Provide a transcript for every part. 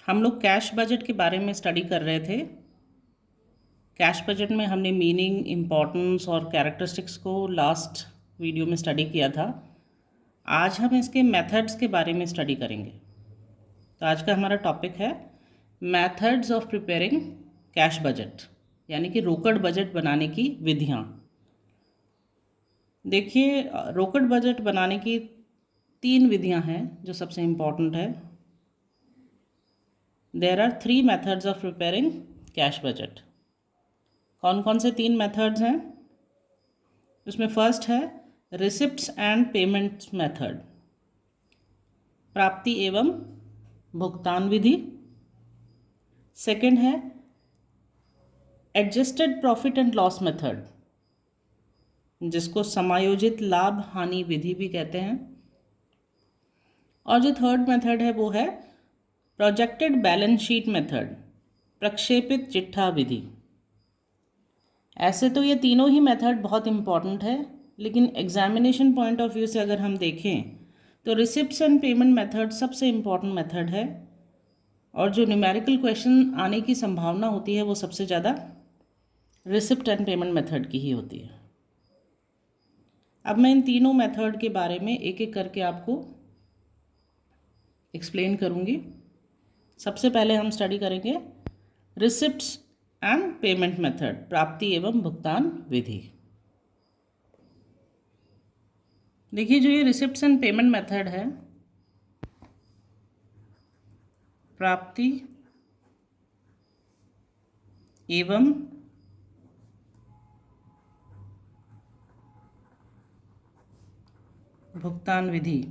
हम लोग cash budget के बारे में स्टडी कर रहे थे। कैश बजट में हमने मीनिंग, इम्पोर्टेंस और कैरेक्टरिस्टिक्स को लास्ट वीडियो में स्टडी किया था। आज हम इसके मेथड्स के बारे में स्टडी करेंगे। तो आज का हमारा टॉपिक है methods of preparing cash budget, यानी कि रोकड़ बजट बनाने की विधियाँ। देखिए, रोकड़ बजट बनाने की 3 विधियाँ हैं जो सबसे इम्पॉर्टेंट है। There are 3 methods of preparing cash budget. कौन कौन से 3 मेथड्स हैं? उसमें फर्स्ट है रिसिप्ट्स एंड पेमेंट्स मेथड, प्राप्ति एवं भुगतान विधि। सेकंड है adjusted profit and loss method, जिसको समायोजित लाभ हानि विधि भी कहते हैं। और जो थर्ड मेथड है वो है प्रोजेक्टेड बैलेंस शीट मेथड, प्रक्षेपित चिट्ठा विधि। ऐसे तो ये तीनों ही मेथड बहुत इम्पॉर्टेंट है, लेकिन एग्जामिनेशन पॉइंट ऑफ व्यू से अगर हम देखें तो रिसिप्ट्स एंड पेमेंट मेथड सबसे इम्पॉर्टेंट मेथड है, और जो न्यूमेरिकल क्वेश्चन आने की संभावना होती है वो सबसे ज़्यादा रिसिप्ट एंड पेमेंट मेथड की ही होती है। अब मैं इन तीनों मेथड के बारे में एक एक करके आपको एक्सप्लेन करूँगी। सबसे पहले हम स्टडी करेंगे रिसिप्ट्स एंड पेमेंट मेथड, प्राप्ति एवं भुगतान विधि। देखिए, जो ये रिसिप्ट्स एंड पेमेंट मेथड है, प्राप्ति एवं भुगतान विधि,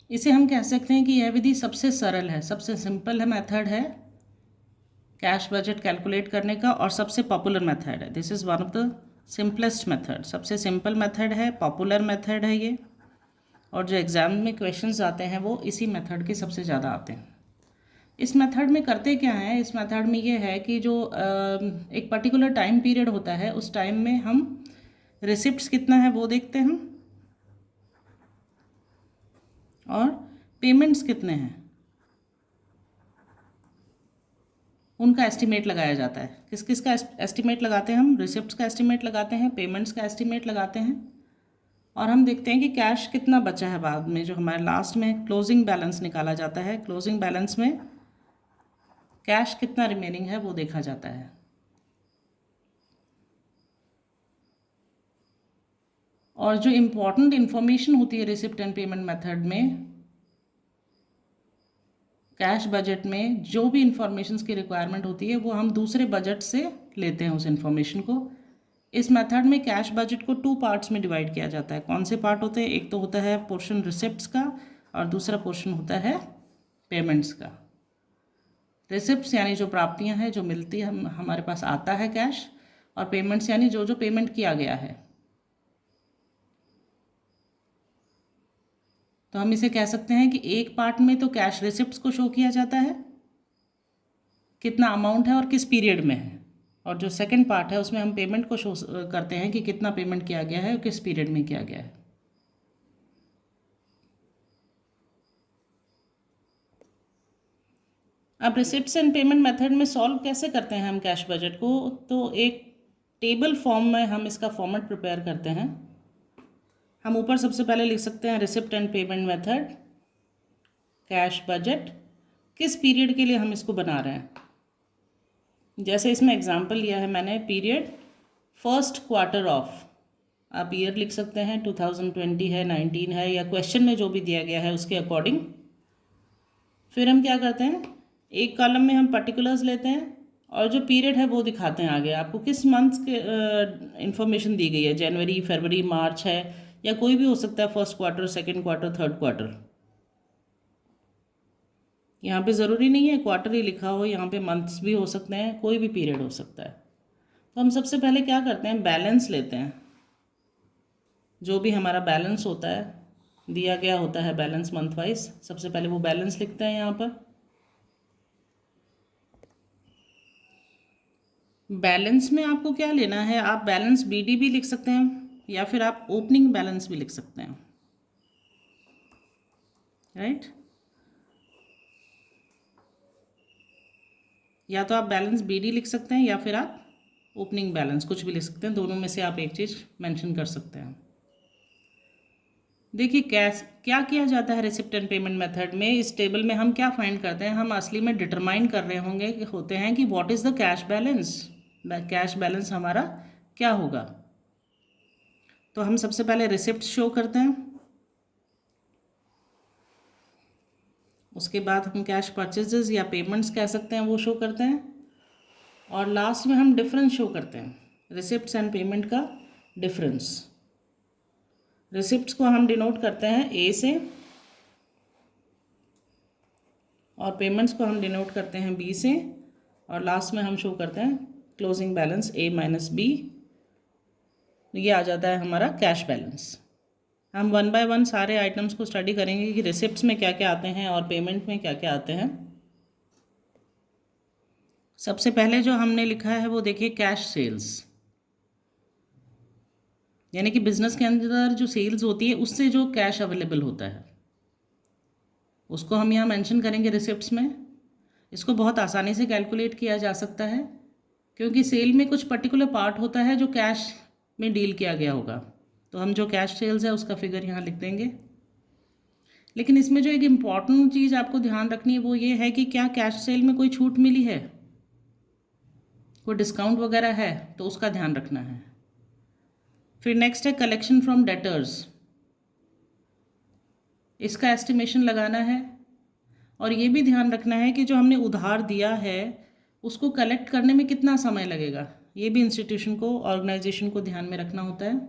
इसे हम कह सकते हैं कि यह विधि सबसे सरल है, सबसे सिंपल है मेथड है कैश बजट कैलकुलेट करने का, और सबसे पॉपुलर मेथड है। This is one of the simplest method, सबसे सिंपल मेथड है, पॉपुलर मेथड है ये। और जो एग्ज़ाम में क्वेश्चंस आते हैं वो इसी मेथड के सबसे ज़्यादा आते हैं। इस मेथड में करते क्या है, इस मेथड में ये है कि जो एक पर्टिकुलर टाइम पीरियड होता है, उस टाइम में हम रिसिप्ट्स कितना है वो देखते हैं और पेमेंट्स कितने हैं उनका एस्टिमेट लगाया जाता है। किस किस का एस्टिमेट लगाते हैं हम? रिसिप्ट्स का एस्टिमेट लगाते हैं, पेमेंट्स का एस्टिमेट लगाते हैं, और हम देखते हैं कि कैश कितना बचा है बाद में, जो हमारे लास्ट में क्लोजिंग बैलेंस निकाला जाता है। क्लोजिंग बैलेंस में कैश कितना रिमेनिंग है वो देखा जाता है। और जो इम्पोर्टेंट इन्फॉर्मेशन होती है रिसिप्ट एंड पेमेंट मेथड में, कैश बजट में जो भी इंफॉर्मेशंस की रिक्वायरमेंट होती है वो हम दूसरे बजट से लेते हैं उस इंफॉर्मेशन को। इस मेथड में कैश बजट को 2 पार्ट्स में डिवाइड किया जाता है। कौन से पार्ट होते हैं? एक तो होता है पोर्शन रिसिप्ट्स का, और दूसरा पोर्शन होता है पेमेंट्स का। रिसिप्ट्स यानी जो प्राप्तियां हैं, जो मिलती है, हमारे पास आता है कैश, और पेमेंट्स यानी जो जो पेमेंट किया गया है। तो हम इसे कह सकते हैं कि एक पार्ट में तो कैश रिसिप्ट्स को शो किया जाता है, कितना अमाउंट है और किस पीरियड में है, और जो सेकंड पार्ट है उसमें हम पेमेंट को शो करते हैं कि कितना पेमेंट किया गया है और किस पीरियड में किया गया है। अब रिसिप्ट्स एंड पेमेंट मेथड में सॉल्व कैसे करते हैं हम कैश बजट को? तो एक टेबल फॉर्म में हम इसका फॉर्मेट प्रिपेयर करते हैं। हम ऊपर सबसे पहले लिख सकते हैं receipt and payment method cash budget, किस पीरियड के लिए हम इसको बना रहे हैं। जैसे इसमें एग्जांपल लिया है मैंने, पीरियड फर्स्ट क्वार्टर ऑफ, आप ईयर लिख सकते हैं, 2020 है, 19 है, या क्वेश्चन में जो भी दिया गया है उसके अकॉर्डिंग। फिर हम क्या करते हैं, एक कॉलम में हम पर्टिकुलर्स लेते हैं और जो पीरियड है वो दिखाते हैं आगे। आपको किस मंथ के इंफॉर्मेशन दी गई है, जनवरी, फरवरी, मार्च है, या कोई भी हो सकता है, first quarter, second quarter, third quarter. यहाँ पे ज़रूरी नहीं है क्वार्टर ही लिखा हो, यहाँ पे मंथ्स भी हो सकते हैं, कोई भी पीरियड हो सकता है। तो हम सबसे पहले क्या करते हैं, बैलेंस लेते हैं। जो भी हमारा बैलेंस होता है, दिया गया होता है बैलेंस मंथ वाइज, सबसे पहले वो बैलेंस लिखते हैं यहाँ पर। बैलेंस में आपको क्या लेना है, आप बैलेंस बीडी भी लिख सकते हैं, या फिर आप ओपनिंग बैलेंस भी लिख सकते हैं। राइट। या तो आप बैलेंस BD लिख सकते हैं या फिर आप ओपनिंग बैलेंस कुछ भी लिख सकते हैं, दोनों में से आप एक चीज़ मेंशन कर सकते हैं। देखिए कैश क्या किया जाता है रिसिप्ट एंड पेमेंट मेथड में, इस टेबल में हम क्या फाइंड करते हैं, हम असली में डिटरमाइन कर रहे होंगे कि होते हैं कि what is the cash balance, cash balance हमारा क्या होगा। तो हम सबसे पहले रिसिप्ट शो करते हैं, उसके बाद हम कैश परचेजेस या पेमेंट्स कह सकते हैं वो शो करते हैं, और लास्ट में हम डिफरेंस शो करते हैं, रिसिप्ट्स एंड पेमेंट का डिफरेंस। रिसिप्ट्स को हम डिनोट करते हैं A से और पेमेंट्स को हम डिनोट करते हैं B से, और लास्ट में हम शो करते हैं closing balance A minus B। ये आ जाता है हमारा कैश बैलेंस। हम 1 बाय 1 सारे आइटम्स को स्टडी करेंगे कि रिसिप्ट्स में क्या क्या आते हैं और पेमेंट में क्या क्या आते हैं। सबसे पहले जो हमने लिखा है वो देखिए कैश सेल्स, यानी कि बिजनेस के अंदर जो सेल्स होती है उससे जो कैश अवेलेबल होता है उसको हम यहाँ मेंशन करेंगे रिसिप्ट्स में। इसको बहुत आसानी से कैलकुलेट किया जा सकता है क्योंकि सेल में कुछ पर्टिकुलर पार्ट होता है जो कैश में डील किया गया होगा, तो हम जो कैश सेल्स है उसका फिगर यहाँ लिख देंगे। लेकिन इसमें जो एक इम्पॉर्टेंट चीज़ आपको ध्यान रखनी है वो ये है कि क्या कैश सेल में कोई छूट मिली है, कोई डिस्काउंट वगैरह है, तो उसका ध्यान रखना है। फिर नेक्स्ट है कलेक्शन फ्रॉम डेटर्स, इसका एस्टिमेशन लगाना है और ये भी ध्यान रखना है कि जो हमने उधार दिया है उसको कलेक्ट करने में कितना समय लगेगा, ये भी इंस्टीट्यूशन को ऑर्गेनाइजेशन को ध्यान में रखना होता है।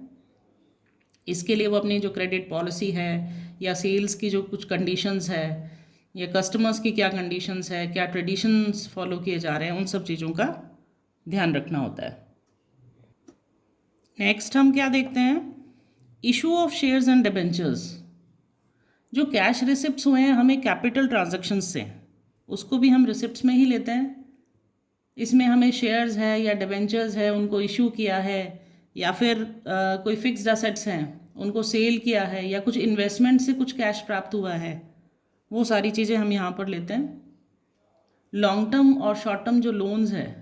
इसके लिए वो अपनी जो क्रेडिट पॉलिसी है या सेल्स की जो कुछ कंडीशंस है या कस्टमर्स की क्या कंडीशंस है, क्या ट्रेडिशंस फॉलो किए जा रहे हैं, उन सब चीज़ों का ध्यान रखना होता है। नेक्स्ट हम क्या देखते हैं, issue of shares and debentures. जो कैश रिसिप्ट्स हुए हैं हमें कैपिटल ट्रांजैक्शंस से, उसको भी हम रिसिप्ट्स में ही लेते हैं। इसमें हमें शेयर्स है या डिबेंचर्स है उनको इशू किया है, या फिर कोई फिक्स्ड असेट्स हैं उनको सेल किया है, या कुछ इन्वेस्टमेंट से कुछ कैश प्राप्त हुआ है, वो सारी चीज़ें हम यहाँ पर लेते हैं। लॉन्ग टर्म और शॉर्ट टर्म जो लोन्स है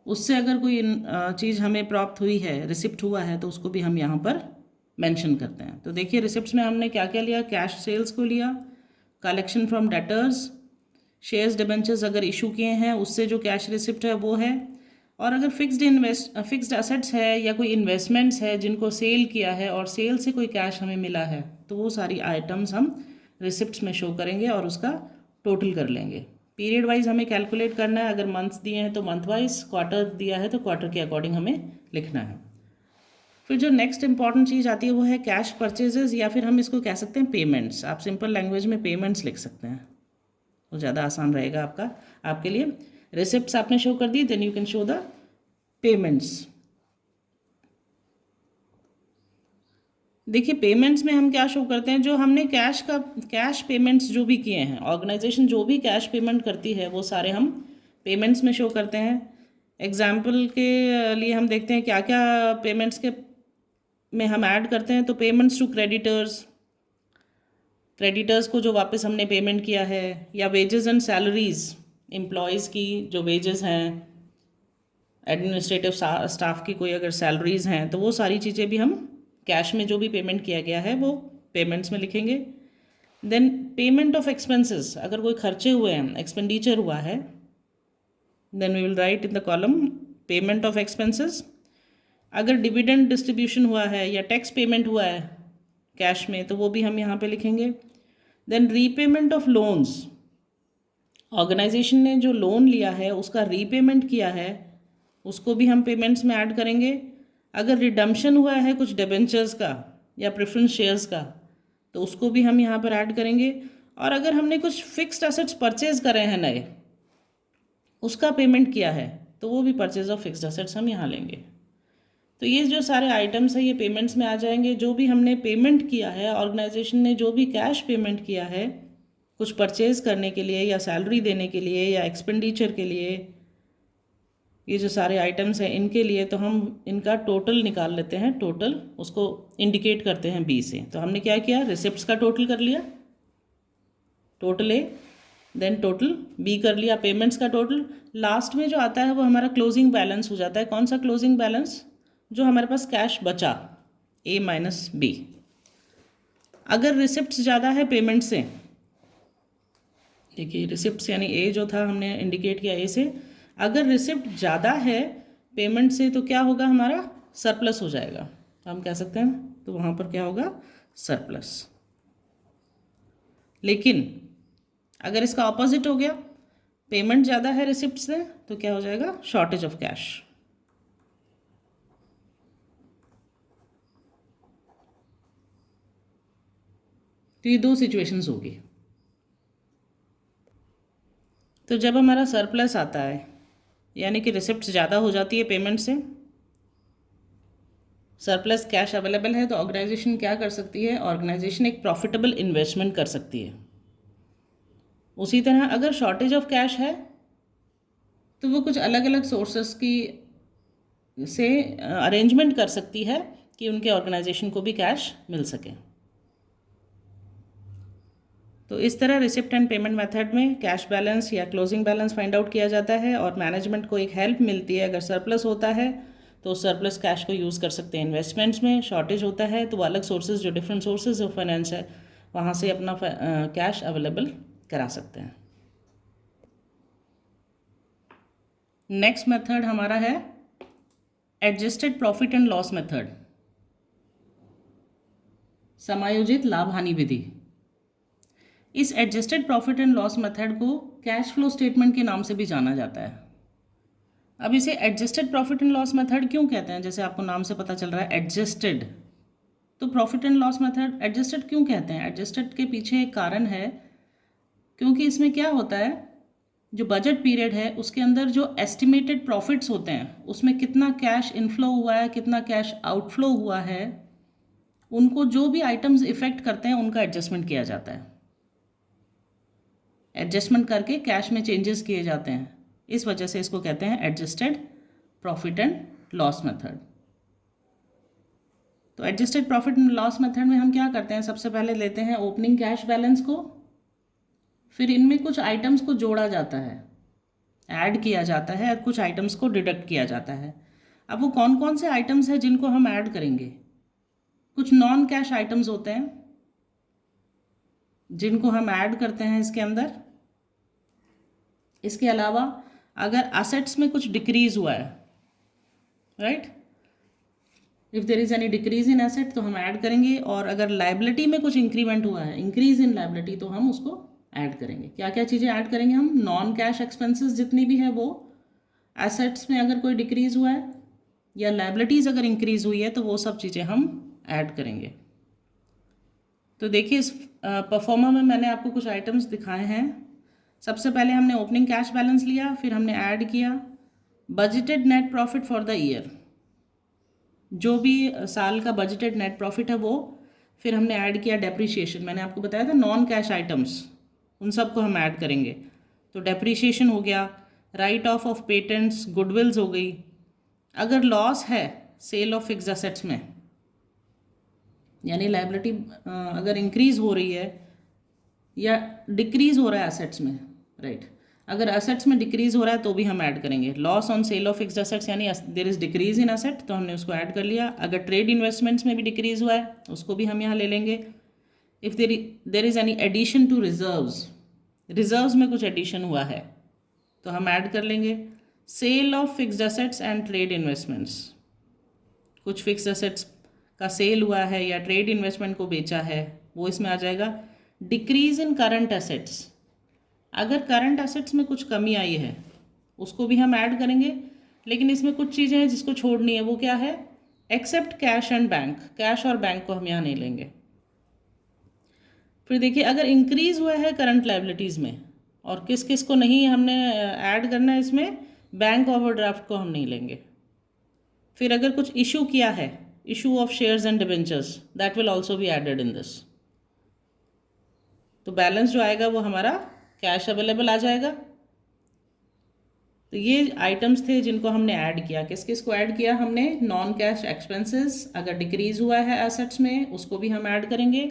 उससे अगर कोई चीज़ हमें प्राप्त हुई है, रिसिप्ट हुआ है, तो उसको भी हम यहाँ पर मेंशन करते हैं। तो देखिए रिसिप्ट्स में हमने क्या क्या लिया, कैश सेल्स को लिया, collection from debtors, shares debentures अगर इशू किए हैं उससे जो कैश रिसिप्ट है वो है, और अगर फिक्स्ड असेट्स है या कोई इन्वेस्टमेंट्स है जिनको सेल किया है और सेल से कोई कैश हमें मिला है, तो वो सारी आइटम्स हम रिसिप्ट्स में शो करेंगे और उसका टोटल कर लेंगे। पीरियड वाइज हमें कैलकुलेट करना है, अगर मंथ्स दिए हैं तो मंथ वाइज, क्वार्टर दिया है तो क्वार्टर के अकॉर्डिंग हमें लिखना है। फिर जो नेक्स्ट इंपॉर्टेंट चीज़ आती है वो है कैश परचेजेस, या फिर हम इसको कह सकते हैं पेमेंट्स। आप सिंपल लैंग्वेज में पेमेंट्स लिख सकते हैं, वो ज़्यादा आसान रहेगा आपके लिए। रिसिप्ट्स आपने शो कर दी, then you can show the payments. देखिए पेमेंट्स में हम क्या शो करते हैं, जो हमने कैश पेमेंट्स जो भी किए हैं, ऑर्गेनाइजेशन जो भी कैश पेमेंट करती है वो सारे हम पेमेंट्स में शो करते हैं। एग्जाम्पल के लिए हम देखते हैं क्या क्या पेमेंट्स के में हम ऐड करते हैं। तो पेमेंट्स टू क्रेडिटर्स को जो वापस हमने पेमेंट किया है, या वेजेस एंड सैलरीज, एम्प्लॉयज़ की जो वेजेस हैं, एडमिनिस्ट्रेटिव स्टाफ की कोई अगर सैलरीज हैं, तो वो सारी चीज़ें भी हम कैश में जो भी पेमेंट किया गया है वो पेमेंट्स में लिखेंगे। देन पेमेंट ऑफ एक्सपेंसेस, अगर कोई खर्चे हुए हैं, एक्सपेंडिचर हुआ है, then we will write in the column payment of expenses. अगर डिविडेंड डिस्ट्रीब्यूशन हुआ है या टैक्स पेमेंट हुआ है कैश में, तो वो भी हम यहाँ पे लिखेंगे। Then repayment of loans, organisation ने जो लोन लिया है उसका रीपेमेंट किया है, उसको भी हम पेमेंट्स में ऐड करेंगे। अगर रिडम्पशन हुआ है कुछ डिबेंचर्स का या प्रेफरेंस शेयर्स का, तो उसको भी हम यहाँ पर ऐड करेंगे। और अगर हमने कुछ फिक्स्ड असेट्स परचेज करे हैं नए, उसका पेमेंट किया है, तो वो भी परचेज ऑफ फिक्स्ड असेट्स हम यहाँ लेंगे। तो ये जो सारे आइटम्स हैं ये पेमेंट्स में आ जाएंगे। जो भी हमने पेमेंट किया है, ऑर्गेनाइजेशन ने जो भी कैश पेमेंट किया है कुछ परचेज करने के लिए या सैलरी देने के लिए या एक्सपेंडिचर के लिए, ये जो सारे आइटम्स हैं इनके लिए, तो हम इनका टोटल निकाल लेते हैं, टोटल उसको इंडिकेट करते हैं बी से। तो हमने क्या किया, रिसिप्ट्स का टोटल कर लिया, total A, then total B कर लिया, पेमेंट्स का टोटल। लास्ट में जो आता है वो हमारा क्लोजिंग बैलेंस हो जाता है। कौन सा क्लोजिंग बैलेंस? जो हमारे पास कैश बचा, ए माइनस बी। अगर रिसिप्ट्स ज़्यादा है पेमेंट से, देखिए रिसिप्ट्स यानी ए जो था हमने इंडिकेट किया ए से, अगर रिसिप्ट ज़्यादा है पेमेंट से तो क्या होगा, हमारा सरप्लस हो जाएगा। हम कह सकते हैं तो वहाँ पर क्या होगा, सरप्लस। लेकिन अगर इसका ऑपोजिट हो गया, पेमेंट ज़्यादा है रिसिप्ट से, तो क्या हो जाएगा, शॉर्टेज ऑफ कैश। तो ये दो सिचुएशंस होगी। तो जब हमारा सरप्लस आता है, यानी कि रिसिप्ट ज़्यादा हो जाती है पेमेंट से, सरप्लस कैश अवेलेबल है, तो ऑर्गेनाइजेशन क्या कर सकती है, ऑर्गेनाइजेशन एक प्रॉफिटेबल इन्वेस्टमेंट कर सकती है। उसी तरह अगर शॉर्टेज ऑफ कैश है तो वो कुछ अलग अलग सोर्सेस की से अरेंजमेंट कर सकती है कि उनके ऑर्गेनाइजेशन को भी कैश मिल सके। तो इस तरह रिसिप्ट एंड पेमेंट मेथड में कैश बैलेंस या क्लोजिंग बैलेंस फाइंड आउट किया जाता है, और मैनेजमेंट को एक हेल्प मिलती है। अगर सरप्लस होता है तो सरप्लस कैश को यूज़ कर सकते हैं इन्वेस्टमेंट्स में, शॉर्टेज होता है तो वो अलग सोर्सेज, जो डिफरेंट सोर्सेज ऑफ फाइनेंस है, वहाँ से अपना कैश अवेलेबल करा सकते हैं। नेक्स्ट मेथड हमारा है adjusted profit and loss method, समायोजित लाभ हानि विधि। इस adjusted profit and loss method को कैश फ्लो स्टेटमेंट के नाम से भी जाना जाता है। अब इसे adjusted profit and loss method क्यों कहते हैं? जैसे आपको नाम से पता चल रहा है एडजस्टेड, तो profit and loss method adjusted क्यों कहते हैं? एडजस्टेड के पीछे एक कारण है, क्योंकि इसमें क्या होता है, जो बजट पीरियड है उसके अंदर जो एस्टिमेटेड प्रॉफिट्स होते हैं उसमें कितना कैश इनफ्लो हुआ है, कितना कैश आउटफ्लो हुआ है, उनको जो भी आइटम्स इफेक्ट करते हैं उनका एडजस्टमेंट किया जाता है। एडजस्टमेंट करके कैश में चेंजेस किए जाते हैं, इस वजह से इसको कहते हैं adjusted profit and loss method. तो adjusted profit and loss method में हम क्या करते हैं, सबसे पहले लेते हैं ओपनिंग कैश बैलेंस को, फिर इनमें कुछ आइटम्स को जोड़ा जाता है, ऐड किया जाता है, और कुछ आइटम्स को डिडक्ट किया जाता है। अब वो कौन कौन से आइटम्स हैं जिनको हम ऐड करेंगे? कुछ नॉन कैश आइटम्स होते हैं जिनको हम ऐड करते हैं इसके अंदर। इसके अलावा अगर असेट्स में कुछ डिक्रीज हुआ है, right, if there is any decrease in asset तो हम ऐड करेंगे, और अगर लाइबिलिटी में कुछ इंक्रीमेंट हुआ है, इंक्रीज इन लाइबिलिटी, तो हम उसको ऐड करेंगे। क्या क्या चीज़ें ऐड करेंगे हम? नॉन कैश एक्सपेंसेस जितनी भी है वो, एसेट्स में अगर कोई डिक्रीज हुआ है या लाइबिलिटीज़ अगर इंक्रीज हुई है तो वो सब चीज़ें हम ऐड करेंगे। तो देखिए इस परफॉर्मा में मैंने आपको कुछ आइटम्स दिखाए हैं। सबसे पहले हमने ओपनिंग कैश बैलेंस लिया, फिर हमने ऐड किया budgeted net profit for the year, जो भी साल का बजटेड नेट प्रॉफिट है वो, फिर हमने ऐड किया डेप्रीशिएशन। मैंने आपको बताया था नॉन कैश आइटम्स, उन सबको हम ऐड करेंगे। तो डेप्रीशिएशन हो गया, राइट ऑफ पेटेंट्स, गुडविल्स हो गई। अगर लॉस है सेल ऑफ फिक्स्ड एसेट्स में, यानी लाइबिलिटी अगर इंक्रीज हो रही है या डिक्रीज हो रहा है एसेट्स में, राइट, अगर एसेट्स में डिक्रीज हो रहा है तो भी हम ऐड करेंगे। Loss on sale of fixed assets यानी there is decrease in asset, तो हमने उसको ऐड कर लिया। अगर ट्रेड इन्वेस्टमेंट्स में भी डिक्रीज हुआ है उसको भी हम यहाँ ले लेंगे। If there is any addition to reserves, reserves में कुछ एडिशन हुआ है तो हम ऐड कर लेंगे। Sale of fixed assets and trade investments, कुछ फिक्स्ड एसेट्स का सेल हुआ है या ट्रेड इन्वेस्टमेंट को बेचा है, वो इसमें आ जाएगा। डिक्रीज इन करंट एसेट्स, अगर करंट एसेट्स में कुछ कमी आई है उसको भी हम ऐड करेंगे, लेकिन इसमें कुछ चीज़ें हैं जिसको छोड़नी है। वो क्या है? Except cash and bank, cash और बैंक को हम यहाँ नहीं लेंगे। फिर देखिए अगर इंक्रीज हुआ है करंट लाइबिलिटीज़ में, और किस किस को नहीं हमने ऐड करना है इसमें, बैंक ओवरड्राफ्ट को हम नहीं लेंगे। फिर अगर कुछ इशू किया है, issue of shares and debentures, that will also be added in this. तो बैलेंस जो आएगा वो हमारा कैश अवेलेबल आ जाएगा। तो ये आइटम्स थे जिनको हमने ऐड किया। किस किस को ऐड किया हमने? नॉन कैश एक्सपेंसेस, अगर डिक्रीज़ हुआ है एसेट्स में उसको भी हम ऐड करेंगे,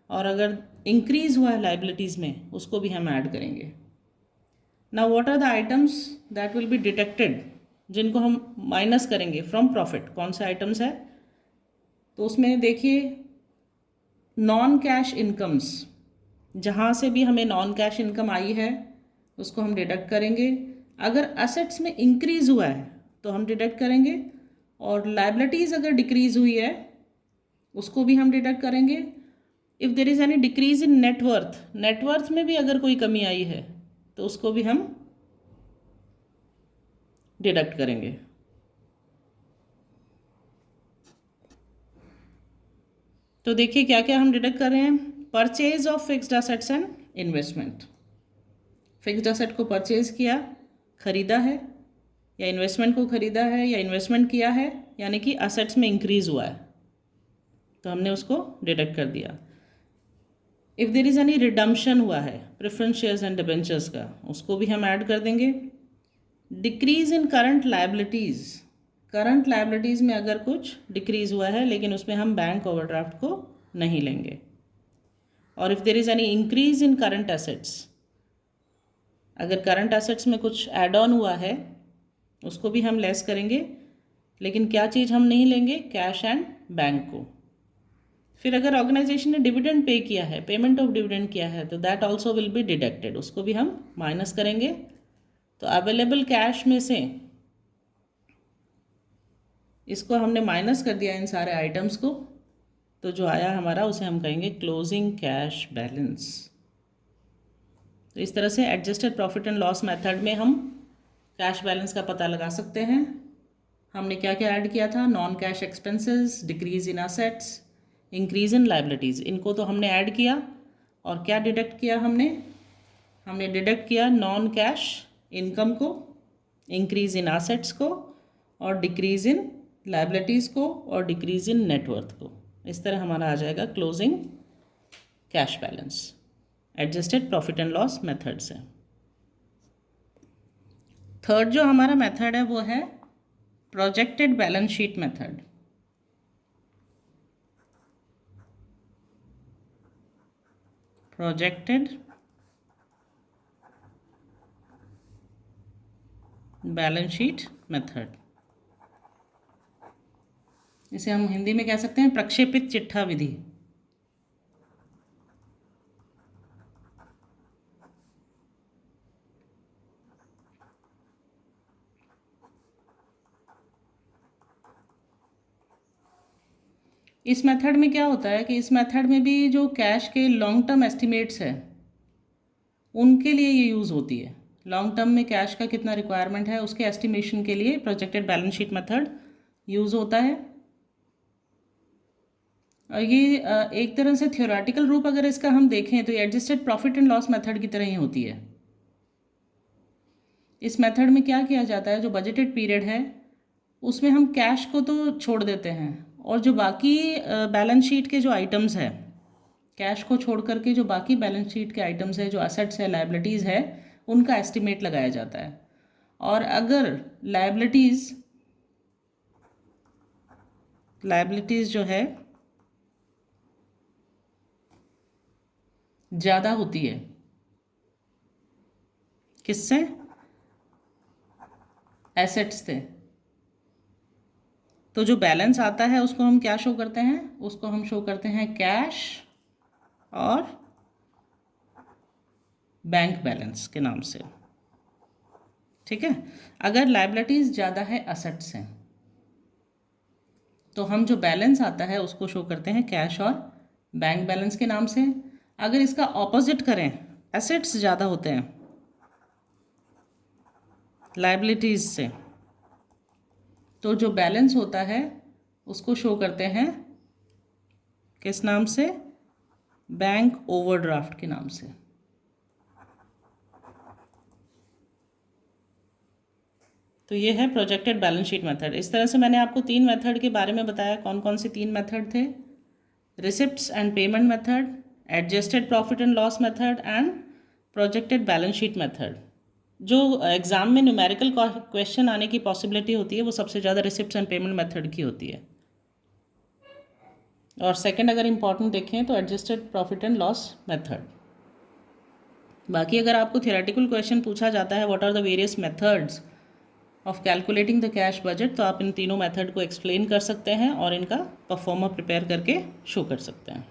और अगर इंक्रीज़ हुआ है लाइबिलिटीज़ में उसको भी हम ऐड करेंगे। Now what are the items that will be detected, जिनको हम माइनस करेंगे फ्रॉम प्रॉफिट? कौन से आइटम्स है? तो उसमें देखिए, नॉन कैश इनकम्स, जहाँ से भी हमें नॉन कैश इनकम आई है उसको हम डिडक्ट करेंगे। अगर असेट्स में इंक्रीज़ हुआ है तो हम डिडक्ट करेंगे, और लाइबिलिटीज़ अगर डिक्रीज़ हुई है उसको भी हम डिडक्ट करेंगे। If there is any decrease in net worth, net worth में भी अगर कोई कमी आई है तो उसको भी हम डिडक्ट करेंगे। तो देखिए क्या क्या हम डिडक्ट कर रहे हैं। Purchase of fixed assets and investment, fixed asset को परचेज किया, खरीदा है, या इन्वेस्टमेंट को खरीदा है या इन्वेस्टमेंट किया है, यानी कि असेट्स में इंक्रीज़ हुआ है, तो हमने उसको डिडक्ट कर दिया। If there is any redemption हुआ है प्रेफरेंस शेयर्स एंड डिबेंचर्स का, उसको भी हम ऐड कर देंगे। डिक्रीज़ इन करंट लाइबिलिटीज़, करंट लाइबिलिटीज़ में अगर कुछ डिक्रीज़ हुआ है लेकिन उसमें हम बैंक ओवरड्राफ्ट को नहीं लेंगे। और if there is any increase in current assets, अगर करंट एसेट्स में कुछ ऐड ऑन हुआ है उसको भी हम लेस करेंगे, लेकिन क्या चीज़ हम नहीं लेंगे? कैश एंड बैंक को। फिर अगर ऑर्गेनाइजेशन ने डिविडेंड पे किया है, पेमेंट ऑफ डिविडेंड किया है, तो that also will be deducted, उसको भी हम माइनस करेंगे। तो अवेलेबल कैश में से इसको हमने माइनस कर दिया इन सारे आइटम्स को, तो जो आया हमारा उसे हम कहेंगे क्लोजिंग कैश बैलेंस। तो इस तरह से adjusted profit and loss method में हम कैश बैलेंस का पता लगा सकते हैं। हमने क्या क्या ऐड किया था? Non cash expenses, decrease in assets, increase in liabilities, इनको तो हमने ऐड किया। और क्या डिडक्ट किया हमने डिडक्ट किया नॉन कैश इनकम को, इंक्रीज इन असेट्स को, और डिक्रीज इन लाइबिलिटीज़ को, और डिक्रीज इन नेटवर्थ को। इस तरह हमारा आ जाएगा closing cash balance adjusted profit and loss method से। थर्ड जो हमारा मेथड है वो है projected balance sheet method. Projected balance sheet method, इसे हम हिंदी में कह सकते हैं प्रक्षेपित चिट्ठा विधि। इस मेथड में क्या होता है कि इस मेथड में भी जो कैश के लॉन्ग टर्म एस्टिमेट्स है उनके लिए ये यूज़ होती है। लॉन्ग टर्म में कैश का कितना रिक्वायरमेंट है उसके एस्टिमेशन के लिए projected balance sheet method use होता है। और ये एक तरह से थ्योरेटिकल रूप अगर इसका हम देखें तो ये adjusted profit and loss method की तरह ही होती है। इस मेथड में क्या किया जाता है, जो बजटेड पीरियड है उसमें हम कैश को तो छोड़ देते हैं, और जो बाकी बैलेंस शीट के जो आइटम्स है, कैश को छोड़ करके जो बाकी बैलेंस शीट के आइटम्स है, जो असेट्स है, लाइबिलिटीज़ है, उनका एस्टिमेट लगाया जाता है। और अगर लाइबिलिटीज़ जो है ज़्यादा होती है, किससे? एसेट्स से, तो जो बैलेंस आता है उसको हम क्या शो करते हैं? उसको हम शो करते हैं कैश और बैंक बैलेंस के नाम से। ठीक है। अगर लाइबिलिटीज़ ज़्यादा है असेट्स हैं तो हम जो बैलेंस आता है उसको शो करते हैं कैश और बैंक बैलेंस के नाम से। अगर इसका ऑपोजिट करें, एसेट्स ज़्यादा होते हैं लाइबिलिटीज़ से, तो जो बैलेंस होता है उसको शो करते हैं किस नाम से? बैंक ओवरड्राफ्ट के नाम से। तो ये है प्रोजेक्टेड बैलेंस शीट मेथड। इस तरह से मैंने आपको 3 मेथड के बारे में बताया। कौन कौन से 3 मेथड थे? Receipts and payment method, adjusted profit and loss method, and projected balance sheet method. जो एग्ज़ाम में न्यूमेरिकल क्वेश्चन आने की पॉसिबिलिटी होती है वो सबसे ज़्यादा रिसिप्ट्स एंड पेमेंट मेथड की होती है। और सेकंड अगर इम्पॉर्टेंट देखें तो adjusted profit and loss method. बाकी अगर आपको थियोरेटिकल क्वेश्चन पूछा जाता है what are the various methods of calculating the cash budget, तो आप इन तीनों मेथड को एक्सप्लेन कर सकते हैं और इनका परफॉर्मा प्रिपेयर करके शो कर सकते हैं।